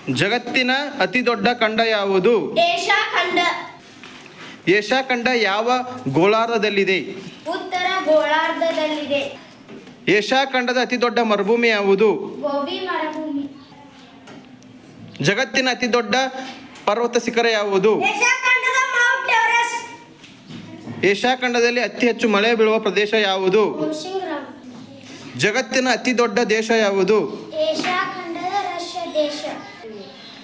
ಜಗತ್ತಿನ ಅತಿ ದೊಡ್ಡ ಖಂಡ ಯಾವುದು? ಏಷ್ಯಾ ಖಂಡ. ಏಷ್ಯಾ ಖಂಡ ಯಾವ ಗೋಳಾರ್ಧದಲ್ಲಿದೆ? ಉತ್ತರ ಗೋಳಾರ್ಧದಲ್ಲಿದೆ. ಏಷ್ಯಾ ಖಂಡದ ಅತಿ ದೊಡ್ಡ ಮರುಭೂಮಿ ಯಾವುದು? ಗೋಬಿ ಮರುಭೂಮಿ. ಜಗತ್ತಿನ ಅತಿ ದೊಡ್ಡ ಪರ್ವತ ಶಿಖರ ಯಾವುದು? ಏಷ್ಯಾ ಖಂಡದ ಮೌಂಟ್ ಎವರೆಸ್ಟ್. ಏಷ್ಯಾ ಖಂಡದಲ್ಲಿ ಅತಿ ಹೆಚ್ಚು ಮಳೆ ಬೀಳುವ ಪ್ರದೇಶ ಯಾವುದು? ಮೋಶಿಂಗ್ರಾಮ್. ಜಗತ್ತಿನ ಅತಿ ದೊಡ್ಡ ದೇಶ ಯಾವುದು? ಏಷ್ಯಾ ಖಂಡದ ರಷ್ಯಾ ದೇಶ.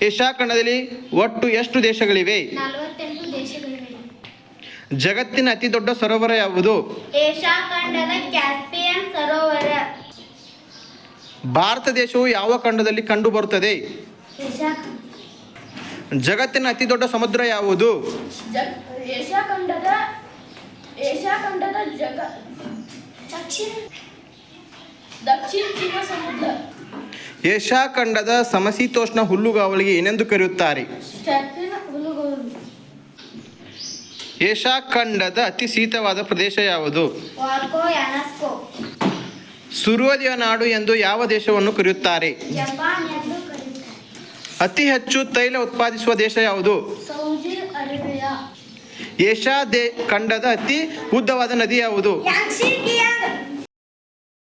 ಏಷ್ಯಾ ಖಂಡದಲ್ಲಿ ಒಟ್ಟು ಎಷ್ಟು ದೇಶಗಳಿವೆ? 48 ದೇಶಗಳಿವೆ. ಜಗತ್ತಿನ ಅತಿ ದೊಡ್ಡ ಸರೋವರ ಯಾವುದು? ಏಷ್ಯಾ ಖಂಡದ ಕ್ಯಾಸ್ಪಿಯನ್ ಸರೋವರ. ಭಾರತ ದೇಶವು ಯಾವ ಖಂಡದಲ್ಲಿ ಕಂಡು ಬರುತ್ತದೆ? ಏಷ್ಯಾ ಖಂಡ. ಜಗತ್ತಿನ ಅತಿ ದೊಡ್ಡ ಸಮುದ್ರ ಯಾವುದು? ಏಷ್ಯಾ ಖಂಡದ ದಕ್ಷಿಣ ಚೀನಾ ಸಮುದ್ರ. ಏಷ್ಯಾ ಖಂಡದ ಸಮಶೀತೋಷ್ಣ ಹುಲ್ಲುಗಾವಲಿಗೆ ಏನೆಂದು ಕರೆಯುತ್ತಾರೆ? ಸ್ಟೆಪ್ಪಿನ ಹುಲ್ಲುಗಾವಲು. ಏಷ್ಯಾ ಖಂಡದ ಅತಿ ಶೀತವಾದ ಪ್ರದೇಶ ಯಾವುದು? ವಾರ್ಕೋ ಯುನೆಸ್ಕೋ. ಸೂರ್ಯೋದಯ ನಾಡು ಎಂದು ಯಾವ ದೇಶವನ್ನು ಕರೆಯುತ್ತಾರೆ? ಜಪಾನ್ ಎಂದು ಕರೆಯುತ್ತಾರೆ. ಅತಿ ಹೆಚ್ಚು ತೈಲ ಉತ್ಪಾದಿಸುವ ದೇಶ ಯಾವುದು? Saudi Arabia. ಏಷ್ಯಾ ಖಂಡದ ಅತಿ ಉದ್ದವಾದ ನದಿ ಯಾವುದು? ಯಾಂಗ್ಸಿ